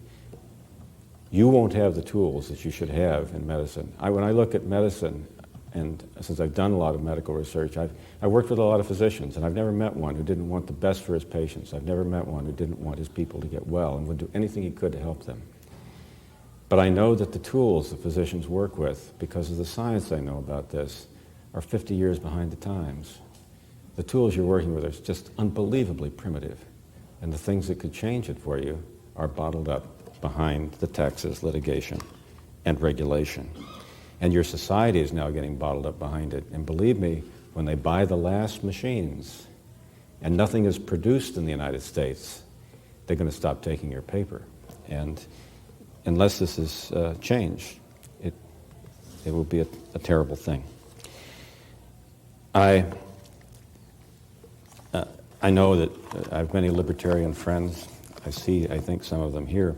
you won't have the tools that you should have in medicine. When I look at medicine, and since I've done a lot of medical research, I've worked with a lot of physicians, and I've never met one who didn't want the best for his patients. I've never met one who didn't want his people to get well and would do anything he could to help them. But I know that the tools the physicians work with, because of the science I know about this, are 50 years behind the times. The tools you're working with are just unbelievably primitive, and the things that could change it for you are bottled up behind the taxes, litigation, and regulation. And your society is now getting bottled up behind it. And believe me, when they buy the last machines and nothing is produced in the United States, they're going to stop taking your paper. And unless this is changed, it will be a terrible thing. I know that I have many libertarian friends. I think, some of them here.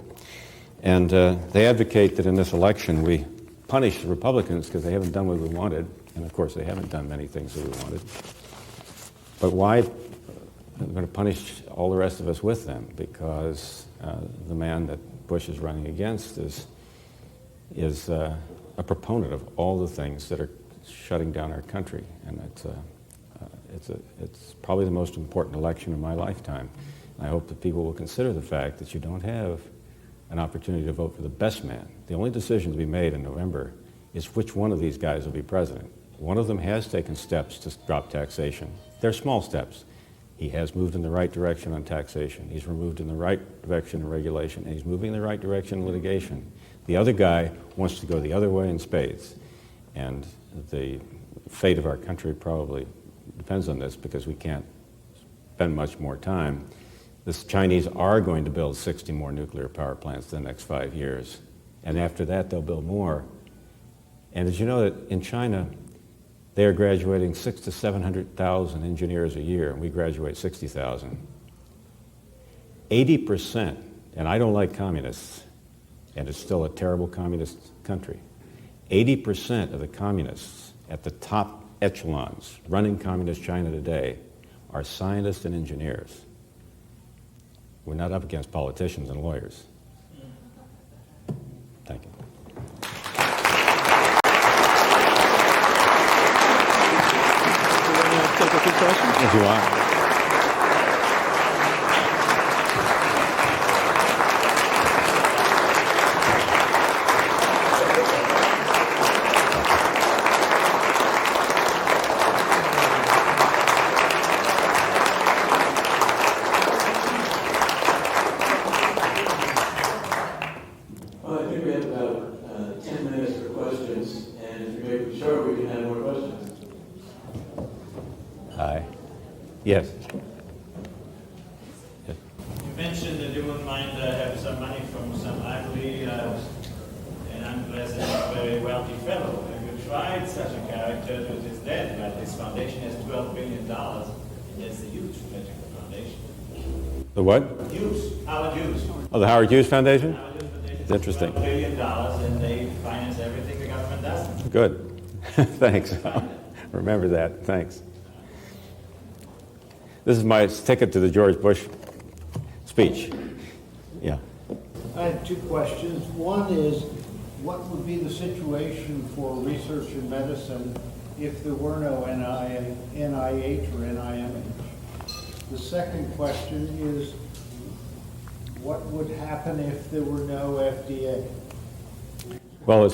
And they advocate that in this election we punish the Republicans because they haven't done what we wanted. And of course, they haven't done many things that we wanted. But why? We're going to punish all the rest of us with them, because the man that Bush is running against is a proponent of all the things that are shutting down our country. And it's probably the most important election of my lifetime. I hope that people will consider the fact that you don't have an opportunity to vote for the best man. The only decision to be made in November is which one of these guys will be president. One of them has taken steps to drop taxation. They're small steps. He has moved in the right direction on taxation. He's moved in the right direction in regulation, and he's moving in the right direction in litigation. The other guy wants to go the other way in spades. And the fate of our country probably depends on this, because we can't spend much more time. The Chinese are going to build 60 more nuclear power plants in the next 5 years. And after that, they'll build more. And as you know, that in China, they are graduating 600,000 to 700,000 engineers a year, and we graduate 60,000. 80%, and I don't like communists, and it's still a terrible communist country. 80% of the communists at the top echelons running communist China today are scientists and engineers. We're not up against politicians and lawyers. Thank you. Take a few questions? If you want. I think we have about 10 minutes for questions, and if you make it short, we can have more questions. Hi. Yes. You mentioned that you wouldn't mind having some money from some ugly and unpleasant, very wealthy fellow. Have you tried such a character who is dead, but this foundation has $12 billion, and that's a huge political foundation. The what? Hughes, Howard Hughes. Oh, the Howard Hughes Foundation? Howard Hughes Foundation. It's interesting. $12 billion, and they finance everything the government doesn't. Good. Thanks. Remember that. Thanks. This is my ticket to the George Bush speech. Yeah. I have two questions. One is, what would be the situation for research in medicine if there were no NIH or NIMH? The second question is, what would happen if there were no FDA? Well,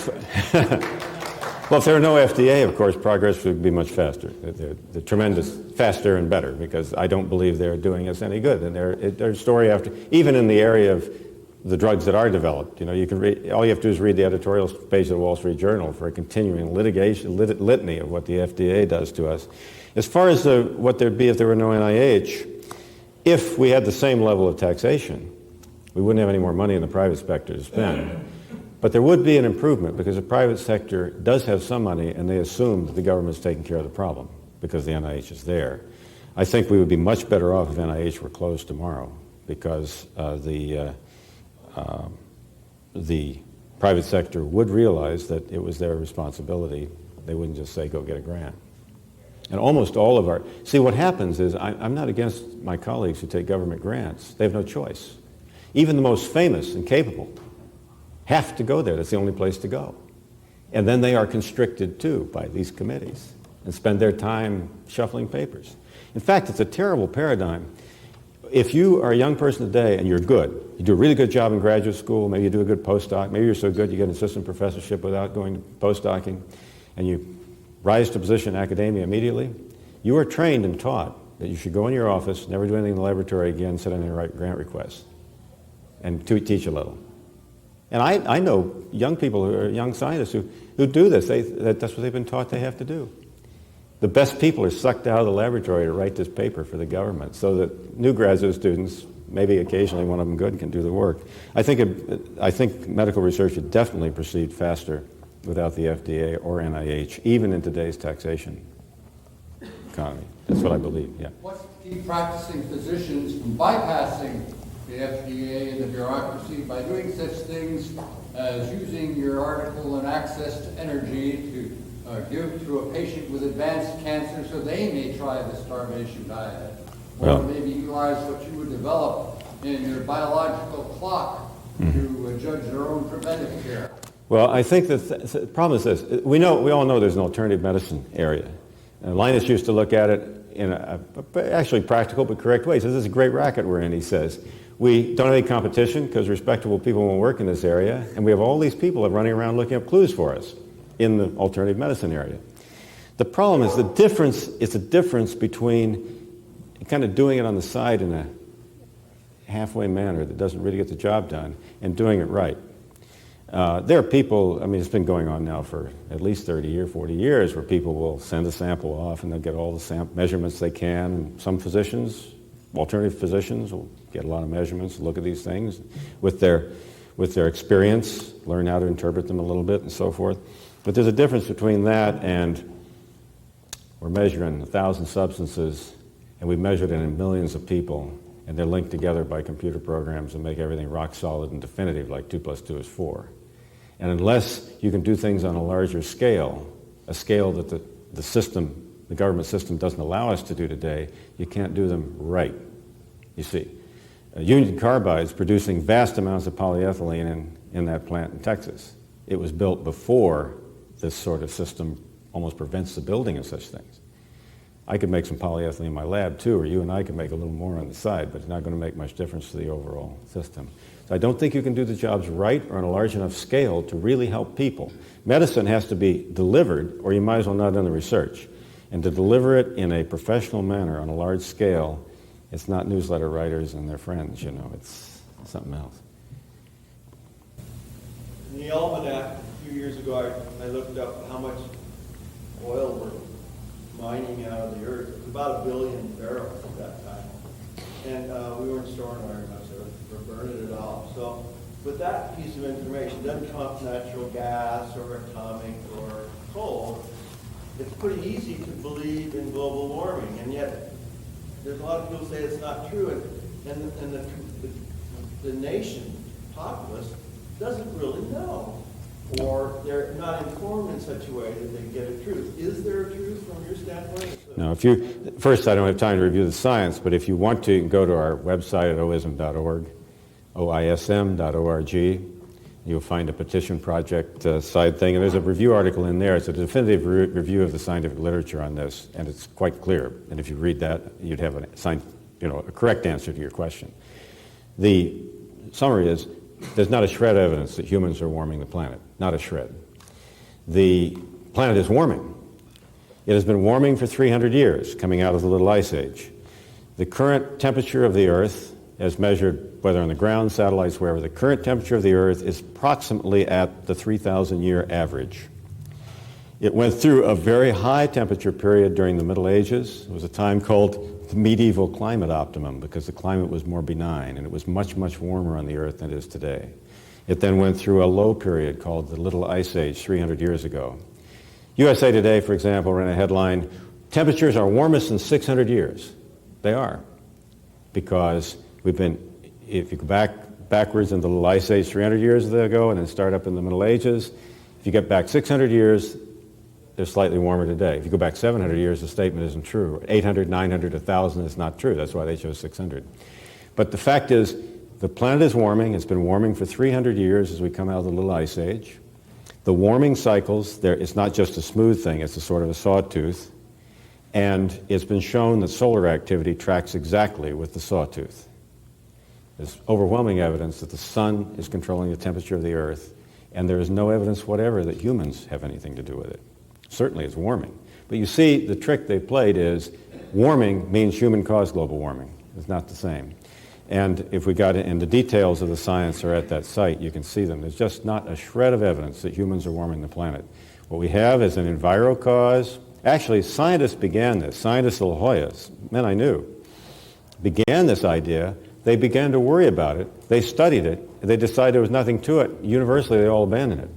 well, if there were no FDA, of course, progress would be much faster. They're tremendous, faster and better, because I don't believe they're doing us any good. And they're story after, even in the area of the drugs that are developed. You know, you can read, all you have to do is read the editorial page of the Wall Street Journal for a continuing litany of what the FDA does to us. As far as what there'd be if there were no NIH, if we had the same level of taxation, we wouldn't have any more money in the private sector to spend. But there would be an improvement, because the private sector does have some money, and they assume that the government's taking care of the problem because the NIH is there. I think we would be much better off if NIH were closed tomorrow, because the private sector would realize that it was their responsibility. They wouldn't just say, go get a grant. And almost all of our... See, what happens is, I'm not against my colleagues who take government grants. They have no choice. Even the most famous and capable have to go there. That's the only place to go. And then they are constricted, too, by these committees and spend their time shuffling papers. In fact, it's a terrible paradigm. if you are a young person today and you're good, you do a really good job in graduate school, maybe you do a good postdoc, maybe you're so good you get an assistant professorship without going to postdocing, and you rise to position in academia immediately, you are trained and taught that you should go in your office, never do anything in the laboratory again, sit down and write grant requests, and teach a little. And I know young people, who are young scientists, who do this. That's what they've been taught they have to do. The best people are sucked out of the laboratory to write this paper for the government so that new graduate students, maybe occasionally one of them good, can do the work. I think medical research would definitely proceed faster without the FDA or NIH, even in today's taxation economy. That's what I believe, yeah. What's to keep practicing physicians from bypassing the FDA and the bureaucracy by doing such things as using your article on access to energy to give to a patient with advanced cancer so they may try the starvation diet? Or maybe utilize what you would develop in your biological clock to judge their own preventive care? Well, I think the problem is this. We all know there's an alternative medicine area. Linus used to look at it in a actually practical but correct way. He says, this is a great racket we're in, he says. We don't have any competition because respectable people won't work in this area, and we have all these people running around looking up clues for us in the alternative medicine area. The problem is it's a difference between kind of doing it on the side in a halfway manner that doesn't really get the job done and doing it right. There are people, I mean, it's been going on now for at least 30 or 40 years where people will send a sample off and they'll get all the measurements they can. And some physicians, alternative physicians, will get a lot of measurements, look at these things with their experience, learn how to interpret them a little bit and so forth. But there's a difference between that and we're measuring 1,000 substances and we measured it in millions of people and they're linked together by computer programs and make everything rock solid and definitive like 2 + 2 is 4. And unless you can do things on a larger scale, a scale that the government system doesn't allow us to do today, you can't do them right, you see. Union Carbide's producing vast amounts of polyethylene in that plant in Texas. It was built before this sort of system almost prevents the building of such things. I could make some polyethylene in my lab too, or you and I could make a little more on the side, but it's not going to make much difference to the overall system. So I don't think you can do the jobs right or on a large enough scale to really help people. Medicine has to be delivered, or you might as well not have done the research. And to deliver it in a professional manner on a large scale, it's not newsletter writers and their friends, it's something else. In the almanac a few years ago, I looked up how much oil we're mining out of the earth. It was about 1 billion barrels at that time. And we weren't storing very much, so we're burning it all. So with that piece of information, it doesn't come up natural gas or atomic or coal. It's pretty easy to believe in global warming, and yet there's a lot of people say it's not true, and the nation, populace, doesn't really know, or they're not informed in such a way that they get a truth. Is there a truth from your standpoint? No, first I don't have time to review the science, but if you want to, you can go to our website at oism.org, oism.org. You'll find a petition project side thing, and there's a review article in there. It's a definitive review of the scientific literature on this, and it's quite clear. And if you read that, you'd have a correct answer to your question. The summary is, there's not a shred of evidence that humans are warming the planet. Not a shred. The planet is warming. It has been warming for 300 years, coming out of the Little Ice Age. The current temperature of the Earth, as measured whether on the ground, satellites, wherever, the current temperature of the Earth is approximately at the 3,000-year average. It went through a very high temperature period during the Middle Ages. It was a time called the medieval climate optimum because the climate was more benign and it was much, much warmer on the Earth than it is today. It then went through a low period called the Little Ice Age 300 years ago. USA Today, for example, ran a headline, "Temperatures are warmest in 600 years." They are, because if you go backwards into the Little Ice Age 300 years ago and then start up in the Middle Ages, if you get back 600 years, they're slightly warmer today. If you go back 700 years, the statement isn't true. 800, 900, 1,000 is not true. That's why they chose 600. But the fact is, the planet is warming. It's been warming for 300 years as we come out of the Little Ice Age. The warming cycles, it's not just a smooth thing. It's a sort of a sawtooth. And it's been shown that solar activity tracks exactly with the sawtooth. There's overwhelming evidence that the sun is controlling the temperature of the Earth, and there is no evidence whatever that humans have anything to do with it. Certainly it's warming. But you see, the trick they played is warming means human-caused global warming. It's not the same. And if we got in, the details of the science are at that site, you can see them. There's just not a shred of evidence that humans are warming the planet. What we have is an enviro-cause. Actually, scientists began this. Scientists of La Jolla, men I knew, began this idea. They began to worry about it. They studied it. They decided there was nothing to it. Universally, they all abandoned it.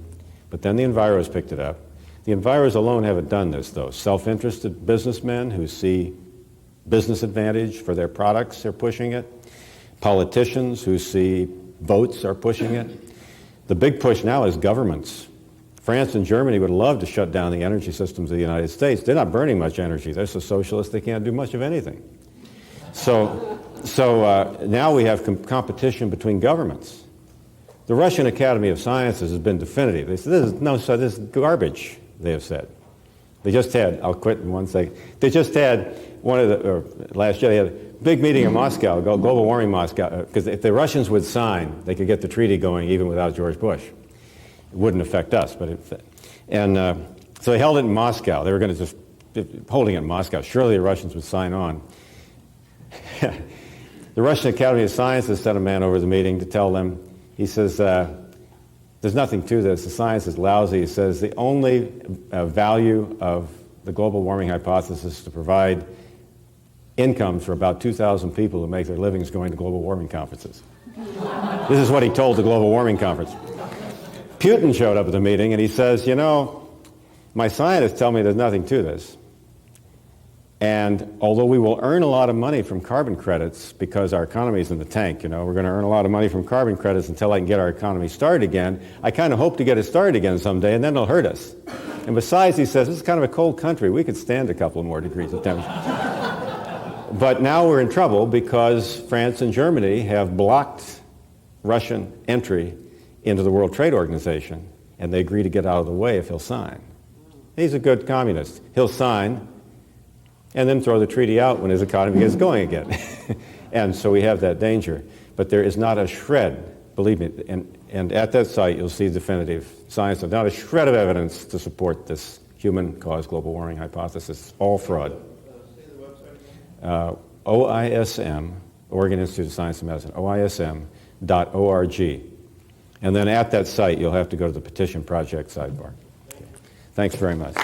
But then the enviros picked it up. The enviros alone haven't done this, though. Self-interested businessmen who see business advantage for their products are pushing it. Politicians who see votes are pushing it. The big push now is governments. France and Germany would love to shut down the energy systems of the United States. They're not burning much energy. They're so socialist they can't do much of anything. So now we have competition between governments. The Russian Academy of Sciences has been definitive. They said, this is garbage, they have said. They just had, I'll quit in 1 second, they just had last year, they had a big meeting in Moscow, global warming Moscow, because if the Russians would sign, they could get the treaty going even without George Bush. It wouldn't affect us, but so they held it in Moscow. They were going to just, holding it in Moscow, surely the Russians would sign on. The Russian Academy of Sciences sent a man over the meeting to tell them, he says, there's nothing to this, the science is lousy. He says the only value of the global warming hypothesis is to provide income for about 2,000 people who make their livings going to global warming conferences. This is what he told the global warming conference. Putin showed up at the meeting and he says, my scientists tell me there's nothing to this. And although we will earn a lot of money from carbon credits because our economy is in the tank, we're going to earn a lot of money from carbon credits until I can get our economy started again. I kind of hope to get it started again someday, and then it'll hurt us. And besides, he says, this is kind of a cold country. We could stand a couple more degrees of temperature. But now we're in trouble because France and Germany have blocked Russian entry into the World Trade Organization, and they agree to get out of the way if he'll sign. He's a good communist. He'll sign and then throw the treaty out when his economy gets going again. And so we have that danger. But there is not a shred, believe me, and at that site you'll see definitive science, not a shred of evidence to support this human-caused global warming hypothesis. All fraud. OISM, Oregon Institute of Science and Medicine, OISM.org. And then at that site you'll have to go to the petition project sidebar. Okay. Thanks very much.